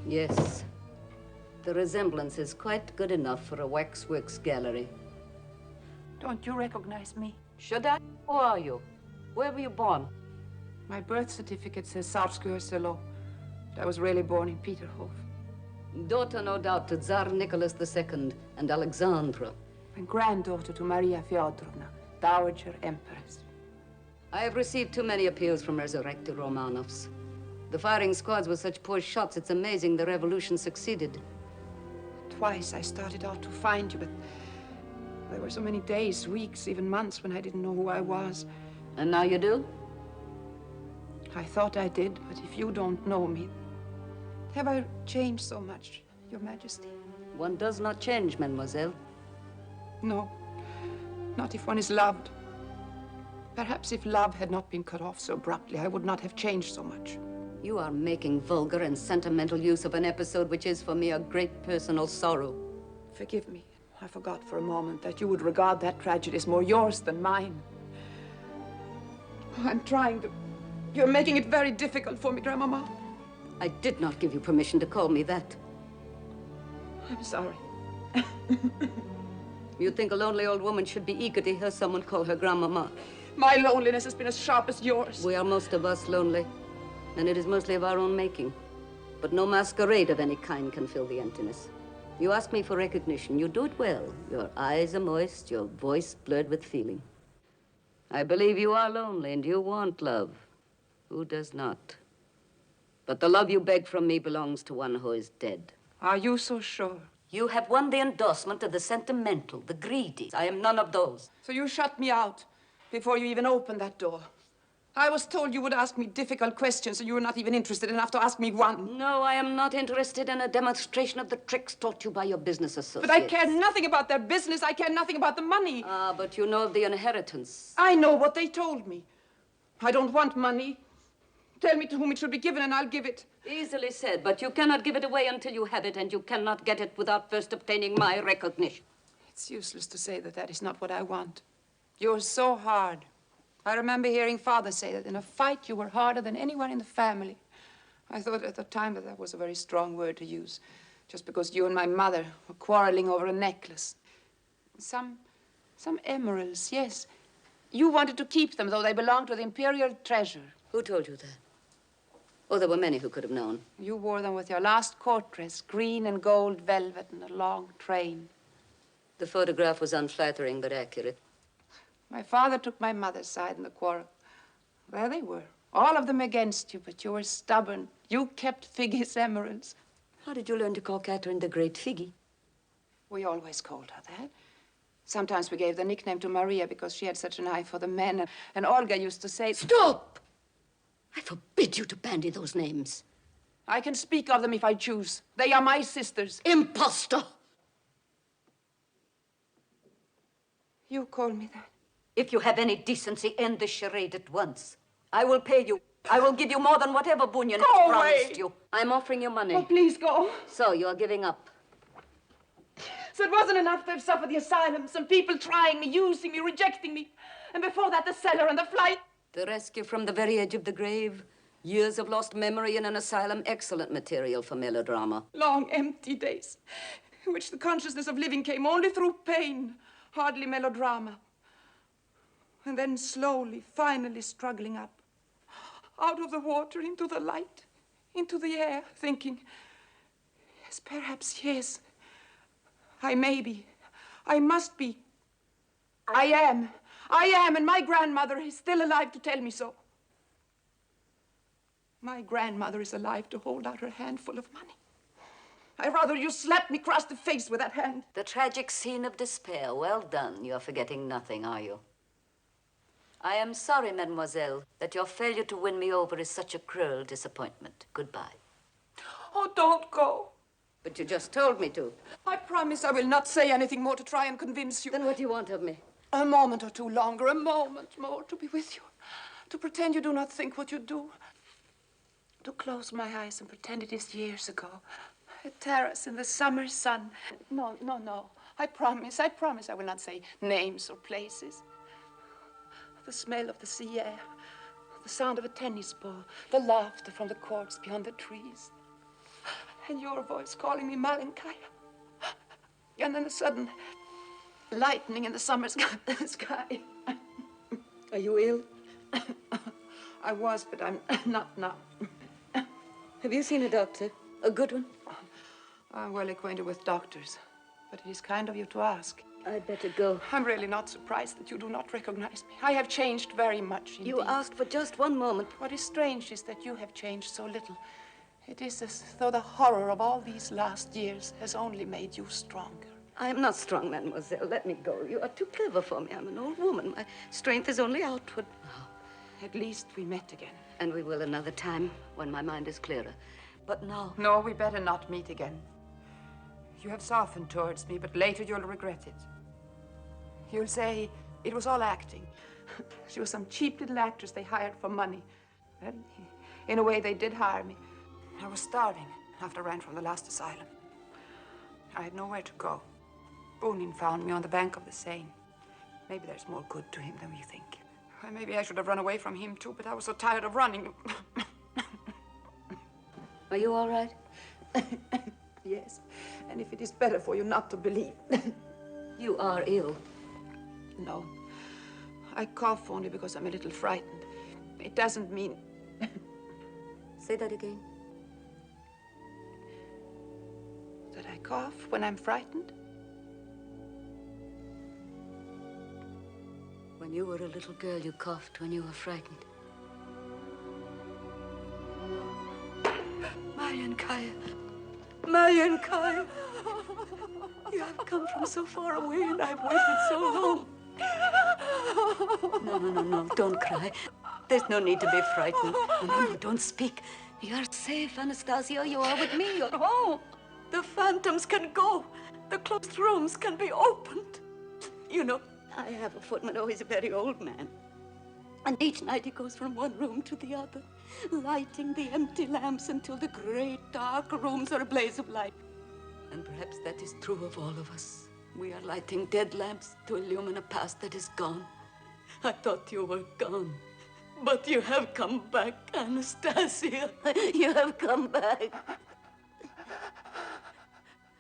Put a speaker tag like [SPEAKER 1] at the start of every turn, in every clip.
[SPEAKER 1] Yes. The resemblance is quite good enough for a waxworks gallery.
[SPEAKER 2] Don't you recognize me?
[SPEAKER 1] Should I? Who are you? Where were you born?
[SPEAKER 2] My birth certificate says Tsarskoye Selo. But I was really born in Peterhof.
[SPEAKER 1] Daughter, no doubt, to Tsar Nicholas II and Alexandra.
[SPEAKER 2] And granddaughter to Maria Fyodorovna, Dowager Empress.
[SPEAKER 1] I have received too many appeals from resurrected Romanovs. The firing squads were such poor shots, it's amazing the revolution succeeded.
[SPEAKER 2] Twice I started out to find you, but there were so many days, weeks, even months when I didn't know who I was.
[SPEAKER 1] And now you do?
[SPEAKER 2] I thought I did, but if you don't know me, have I changed so much, Your Majesty?
[SPEAKER 1] One does not change, mademoiselle.
[SPEAKER 2] No, not if one is loved. Perhaps if love had not been cut off so abruptly, I would not have changed so much.
[SPEAKER 1] You are making vulgar and sentimental use of an episode which is for me a great personal sorrow.
[SPEAKER 2] Forgive me. I forgot for a moment that you would regard that tragedy as more yours than mine. I'm trying to... You're making it very difficult for me, Grandmama.
[SPEAKER 1] I did not give you permission to call me that.
[SPEAKER 2] I'm sorry.
[SPEAKER 1] You think a lonely old woman should be eager to hear someone call her grandmama?
[SPEAKER 2] My loneliness has been as sharp as yours.
[SPEAKER 1] We are most of us lonely, and it is mostly of our own making. But no masquerade of any kind can fill the emptiness. You ask me for recognition. You do it well. Your eyes are moist, your voice blurred with feeling. I believe you are lonely and you want love. Who does not? But the love you beg from me belongs to one who is dead.
[SPEAKER 2] Are you so sure?
[SPEAKER 1] You have won the endorsement of the sentimental, the greedy. I am none of those.
[SPEAKER 2] So you shut me out before you even opened that door. I was told you would ask me difficult questions, and you were not even interested enough to ask me one.
[SPEAKER 1] No, I am not interested in a demonstration of the tricks taught you by your business associates.
[SPEAKER 2] But I care nothing about their business. I care nothing about the money.
[SPEAKER 1] Ah, but you know of the inheritance.
[SPEAKER 2] I know what they told me. I don't want money. Tell me to whom it should be given, and I'll give it.
[SPEAKER 1] Easily said, but you cannot give it away until you have it, and you cannot get it without first obtaining my recognition.
[SPEAKER 2] It's useless to say that that is not what I want. You're so hard. I remember hearing Father say that in a fight you were harder than anyone in the family. I thought at the time that that was a very strong word to use, just because you and my mother were quarreling over a necklace. Some emeralds, yes. You wanted to keep them, though they belonged to the imperial treasure.
[SPEAKER 1] Who told you that? Oh, there were many who could have known.
[SPEAKER 2] You wore them with your last court dress, green and gold velvet and a long train.
[SPEAKER 1] The photograph was unflattering but accurate.
[SPEAKER 2] My father took my mother's side in the quarrel. There they were, all of them against you, but you were stubborn. You kept Figgy's emeralds.
[SPEAKER 1] How did you learn to call Catherine the Great Figgy?
[SPEAKER 2] We always called her that. Sometimes we gave the nickname to Maria because she had such an eye for the men. And Olga used to say...
[SPEAKER 1] Stop! I forbid you to bandy those names.
[SPEAKER 2] I can speak of them if I choose. They are my sisters.
[SPEAKER 1] Imposter!
[SPEAKER 2] You call me that?
[SPEAKER 1] If you have any decency, end this charade at once. I will pay you. I will give you more than whatever Bunyan has promised you. I'm offering you money.
[SPEAKER 2] Oh, please go.
[SPEAKER 1] So, you are giving up.
[SPEAKER 2] So it wasn't enough to have suffered the asylum, some people trying me, using me, rejecting me. And before that, the cellar and the flight.
[SPEAKER 1] The rescue from the very edge of the grave. Years of lost memory in an asylum. Excellent material for melodrama.
[SPEAKER 2] Long, empty days in which the consciousness of living came only through pain. Hardly melodrama. And then slowly, finally struggling up. Out of the water, into the light, into the air, thinking, yes, perhaps, yes. I may be. I must be. I am, and my grandmother is still alive to tell me so. My grandmother is alive to hold out her handful of money. I'd rather you slapped me across the face with that hand.
[SPEAKER 1] The tragic scene of despair. Well done. You're forgetting nothing, are you? I am sorry, mademoiselle, that your failure to win me over is such a cruel disappointment. Goodbye.
[SPEAKER 2] Oh, don't go.
[SPEAKER 1] But you just told me to.
[SPEAKER 2] I promise I will not say anything more to try and convince you.
[SPEAKER 1] Then what do you want of me?
[SPEAKER 2] A moment or two longer, a moment more to be with you. To pretend you do not think what you do. To close my eyes and pretend it is years ago. A terrace in the summer sun. No. I promise I will not say names or places. The smell of the sea air, the sound of a tennis ball, the laughter from the courts beyond the trees. and your voice calling me Malenkaya. And then a sudden lightning in the summer sky.
[SPEAKER 1] Are you ill?
[SPEAKER 2] I was, but I'm not now.
[SPEAKER 1] Have you seen a doctor? A good one?
[SPEAKER 2] I'm well acquainted with doctors, but it is kind of you to ask.
[SPEAKER 1] I'd better go.
[SPEAKER 2] I'm really not surprised that you do not recognize me. I have changed very much indeed.
[SPEAKER 1] You asked for just one moment.
[SPEAKER 2] What is strange is that you have changed so little. It is as though the horror of all these last years has only made you stronger.
[SPEAKER 1] I am not strong, mademoiselle. Let me go. You are too clever for me. I'm an old woman. My strength is only outward.
[SPEAKER 2] At least we met again.
[SPEAKER 1] And we will another time when my mind is clearer. But now...
[SPEAKER 2] No, we better not meet again. You have softened towards me, but later you'll regret it. You'll say it was all acting. She was some cheap little actress they hired for money. Well, in a way, they did hire me. I was starving after I ran from the last asylum. I had nowhere to go. Bunin found me on the bank of the Seine. Maybe there's more good to him than we think. Well, maybe I should have run away from him, too, but I was so tired of running.
[SPEAKER 1] Are you all right?
[SPEAKER 2] Yes, and if it is better for you not to believe.
[SPEAKER 1] You are ill.
[SPEAKER 2] No, I cough only because I'm a little frightened. It doesn't mean...
[SPEAKER 1] Say that again.
[SPEAKER 2] That I cough when I'm frightened?
[SPEAKER 1] When you were a little girl, you coughed when you were frightened. Malenkaya. Malenkaya. You have come from so far away and I've waited so long. No. Don't cry. There's no need to be frightened. No, don't speak. You're safe, Anastasia. You are with me. You're home. The phantoms can go. The closed rooms can be opened. You know, I have a footman. Oh, he's a very old man. And each night he goes from one room to the other, lighting the empty lamps until the great dark rooms are a blaze of light. And perhaps that is true of all of us. We are lighting dead lamps to illumine a past that is gone. I thought you were gone. But you have come back, Anastasia. You have come back.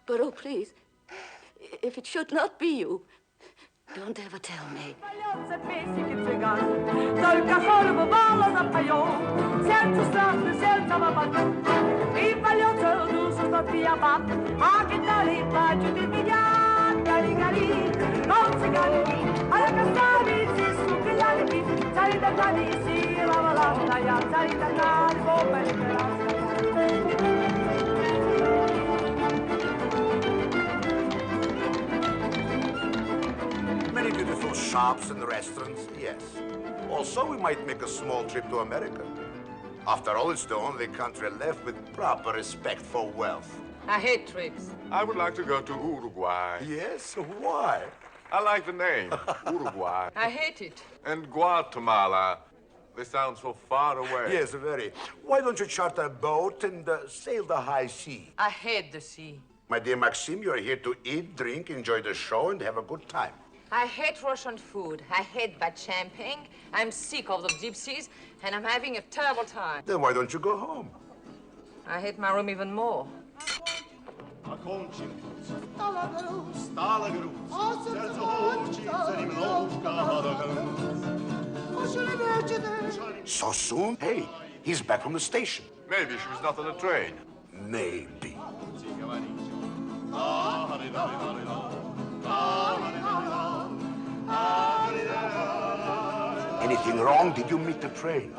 [SPEAKER 1] But oh, please, if it should not be you, don't ever tell me.
[SPEAKER 3] Many beautiful shops and restaurants, yes. Also, we might make a small trip to America. After all, it's the only country left with proper respect for wealth.
[SPEAKER 4] I hate trips.
[SPEAKER 5] I would like to go to Uruguay.
[SPEAKER 3] Yes? Why?
[SPEAKER 5] I like the name, Uruguay.
[SPEAKER 4] I hate it.
[SPEAKER 5] And Guatemala. They sound so far away.
[SPEAKER 3] Yes, very. Why don't you charter a boat and sail the high sea?
[SPEAKER 4] I hate the sea.
[SPEAKER 3] My dear Maxime, you're here to eat, drink, enjoy the show, and have a good time.
[SPEAKER 4] I hate Russian food. I hate bad champagne. I'm sick of the gypsies, and I'm having a terrible time.
[SPEAKER 3] Then why don't you go home?
[SPEAKER 4] I hate my room even more.
[SPEAKER 3] So soon? Hey, he's back from the station.
[SPEAKER 5] Maybe she was not on a train.
[SPEAKER 3] Maybe. Anything wrong? Did you meet the train?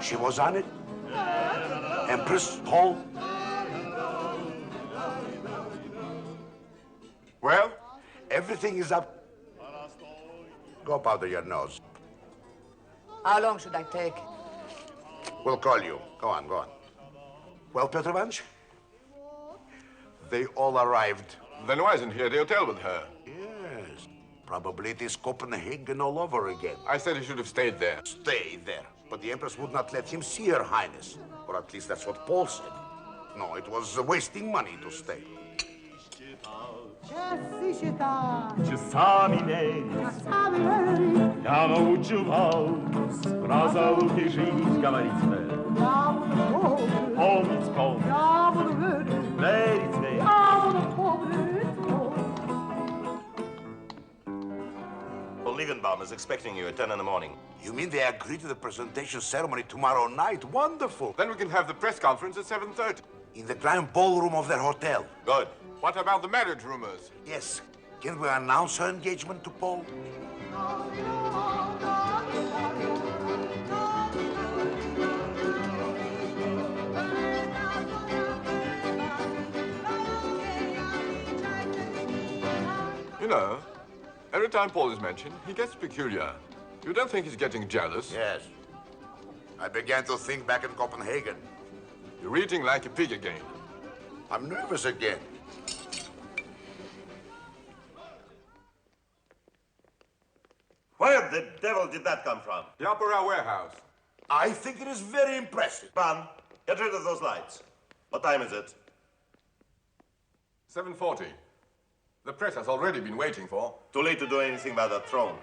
[SPEAKER 3] She was on it? Empress Hall?
[SPEAKER 5] Well?
[SPEAKER 3] Everything is up. Go powder your nose.
[SPEAKER 4] How long should I take?
[SPEAKER 3] We'll call you. Go on, go on. Well, Petr Ivanovich? They all arrived.
[SPEAKER 5] Then why isn't he at the hotel with her?
[SPEAKER 3] Yes. Probably it is Copenhagen all over again.
[SPEAKER 5] I said he should have stayed there.
[SPEAKER 3] Stay there. But the Empress would not let him see Her Highness. Or at least that's what Paul said. No, it was wasting money to stay.
[SPEAKER 6] Часами мерить, я научивал, раза жить, говорить, помнить, помнить.
[SPEAKER 7] was expecting you at 10 in the morning.
[SPEAKER 3] You mean they agreed to the presentation ceremony tomorrow night? Wonderful.
[SPEAKER 5] Then we can have the press conference at 7:30.
[SPEAKER 3] In the grand ballroom of their hotel.
[SPEAKER 7] Good.
[SPEAKER 5] What about the marriage rumors?
[SPEAKER 3] Yes. Can we announce her engagement to Paul?
[SPEAKER 5] You know, every time Paul is mentioned, he gets peculiar. You don't think he's getting jealous?
[SPEAKER 3] Yes. I began to think back in Copenhagen.
[SPEAKER 5] You're eating like a pig again.
[SPEAKER 3] I'm nervous again.
[SPEAKER 7] Where the devil did that come from?
[SPEAKER 5] The Opera Warehouse.
[SPEAKER 3] I think it is very impressive.
[SPEAKER 7] Pan, get rid of those lights. What time is it?
[SPEAKER 5] 7:40. The press has already been waiting for.
[SPEAKER 7] Too late to do anything about that throne.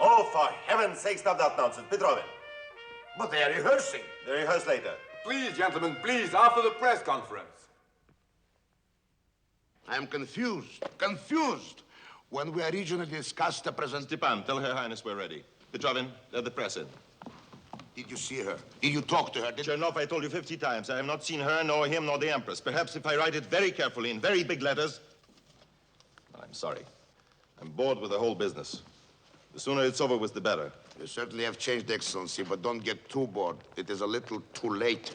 [SPEAKER 7] Oh, for heaven's sake, stop that nonsense. Petrovin.
[SPEAKER 3] But they are rehearsing.
[SPEAKER 7] They rehearse later.
[SPEAKER 5] Please, gentlemen, please, after the press conference.
[SPEAKER 3] I am confused. When we originally discussed the presentation.
[SPEAKER 7] Stepan, tell Her Highness we're ready. Petrovin, let the press in.
[SPEAKER 3] Did you see her? Did you talk to her?
[SPEAKER 7] Chernov, I told you 50 times. I have not seen her, nor him, nor the Empress. Perhaps if I write it very carefully in very big letters. I'm sorry. I'm bored with the whole business. The sooner it's over with, the better.
[SPEAKER 3] You certainly have changed, Excellency, but don't get too bored. It is a little too late.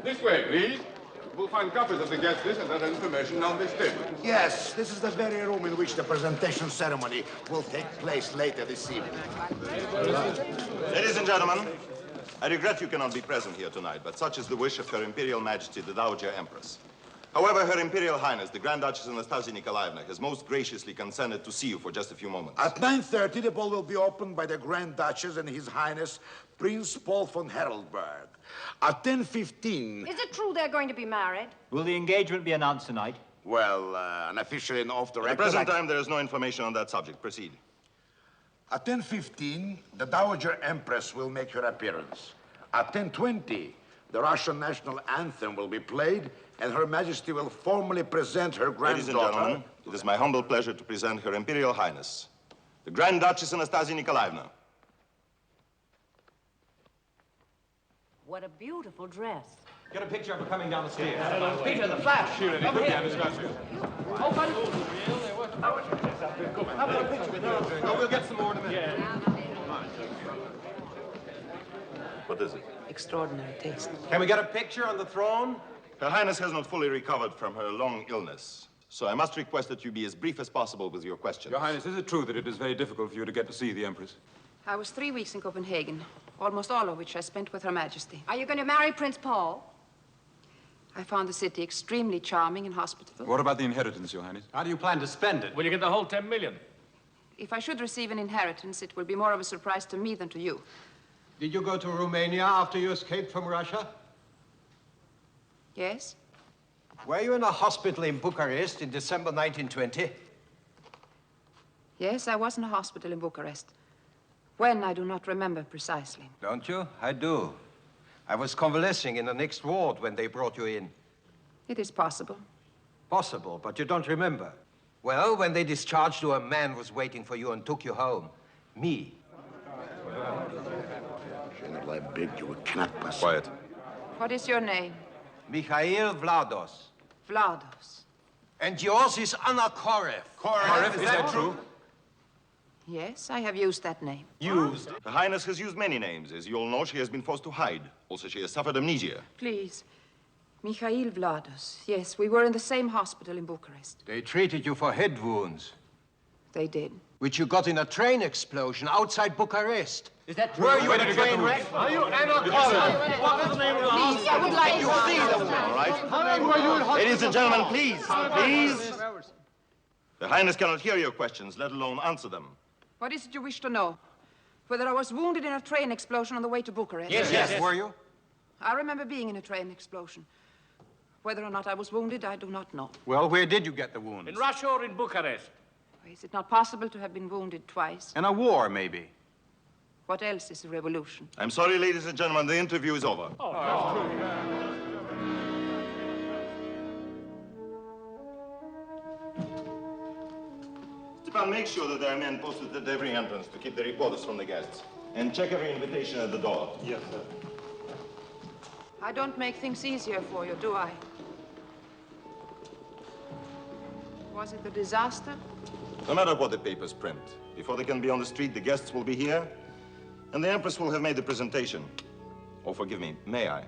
[SPEAKER 5] This way, please. We'll find copies of the guest list and other information on this table.
[SPEAKER 3] Yes, this is the very room in which the presentation ceremony will take place later this evening.
[SPEAKER 7] Ladies and gentlemen, I regret you cannot be present here tonight, but such is the wish of Her Imperial Majesty, the Dowager Empress. However, Her Imperial Highness, the Grand Duchess Anastasia Nikolaevna, has most graciously consented to see you for just a few moments.
[SPEAKER 3] At 9:30, the ball will be opened by the Grand Duchess and His Highness Prince Paul von Heraldberg. At 10:15...
[SPEAKER 8] Is it true they're going to be married?
[SPEAKER 9] Will the engagement be announced tonight?
[SPEAKER 3] Well, unofficially and off the record...
[SPEAKER 7] At the present time, there is no information on that subject. Proceed.
[SPEAKER 3] At 10:15, the Dowager Empress will make her appearance. At 10:20, the Russian national anthem will be played, and Her Majesty will formally present her granddaughter...
[SPEAKER 7] Ladies and gentlemen, it is my humble pleasure to present Her Imperial Highness, the Grand Duchess Anastasia Nikolaevna.
[SPEAKER 1] What a beautiful dress.
[SPEAKER 9] Get a picture of her coming down the stairs.
[SPEAKER 2] Peter, the flash. Over here. Open.
[SPEAKER 9] We'll get some more in a minute.
[SPEAKER 7] What is it?
[SPEAKER 2] Extraordinary taste.
[SPEAKER 9] Can we get a picture on the throne?
[SPEAKER 7] Her Highness has not fully recovered from her long illness, so I must request that you be as brief as possible with your questions.
[SPEAKER 10] Your Highness, is it true that it is very difficult for you to get to see the Empress?
[SPEAKER 2] I was 3 weeks in Copenhagen, almost all of which I spent with Her Majesty.
[SPEAKER 8] Are you going to marry Prince Paul?
[SPEAKER 2] I found the city extremely charming and hospitable.
[SPEAKER 10] What about the inheritance, Your Highness?
[SPEAKER 9] How do you plan to spend it?
[SPEAKER 10] Will you get the whole 10 million?
[SPEAKER 2] If I should receive an inheritance, it will be more of a surprise to me than to you.
[SPEAKER 9] Did you go to Romania after you escaped from Russia?
[SPEAKER 2] Yes?
[SPEAKER 9] Were you in a hospital in Bucharest in December 1920?
[SPEAKER 2] Yes, I was in a hospital in Bucharest. When, I do not remember precisely.
[SPEAKER 9] Don't you? I do. I was convalescing in the next ward when they brought you in.
[SPEAKER 2] It is possible.
[SPEAKER 9] Possible, but you don't remember. Well, when they discharged you, a man was waiting for you and took you home. Me.
[SPEAKER 3] General, I beg you, we cannot pass.
[SPEAKER 7] Quiet.
[SPEAKER 2] What is your name?
[SPEAKER 9] Mikhail Vlados.
[SPEAKER 2] Vlados.
[SPEAKER 9] And yours is Anna Korev.
[SPEAKER 10] Korev, is that true?
[SPEAKER 2] Yes, I have used that name.
[SPEAKER 9] Used.
[SPEAKER 7] Her Highness has used many names. As you all know, she has been forced to hide. Also, she has suffered amnesia.
[SPEAKER 2] Please. Mikhail Vlados. Yes, we were in the same hospital in Bucharest.
[SPEAKER 9] They treated you for head wounds,
[SPEAKER 2] They did.
[SPEAKER 9] which you got in a train explosion outside Bucharest.
[SPEAKER 10] Is that true?
[SPEAKER 9] Were you in a train wreck? Are you Anna Korev? What is the name of the
[SPEAKER 2] Please, I would like
[SPEAKER 9] You see them, all right?
[SPEAKER 7] How long were you in hospital? Ladies and gentlemen, please, please. Her Highness cannot hear your questions, let alone answer them.
[SPEAKER 2] What is it you wish to know? Whether I was wounded in a train explosion on the way to Bucharest?
[SPEAKER 9] Yes. Were you?
[SPEAKER 2] I remember being in a train explosion. Whether or not I was wounded, I do not know.
[SPEAKER 9] Well, where did you get the wounds?
[SPEAKER 10] In Russia or in Bucharest?
[SPEAKER 2] Is it not possible to have been wounded twice?
[SPEAKER 9] In a war, maybe.
[SPEAKER 2] What else is a revolution?
[SPEAKER 7] I'm sorry, ladies and gentlemen, the interview is over. Khan, make sure that there are men posted at every entrance to keep the reporters from the guests. And check every invitation at the door.
[SPEAKER 6] Yes, sir.
[SPEAKER 2] I don't make things easier for you, do I? Was it a disaster?
[SPEAKER 7] No matter what the papers print, before they can be on the street, the guests will be here, and the Empress will have made the presentation. Or forgive me, may I?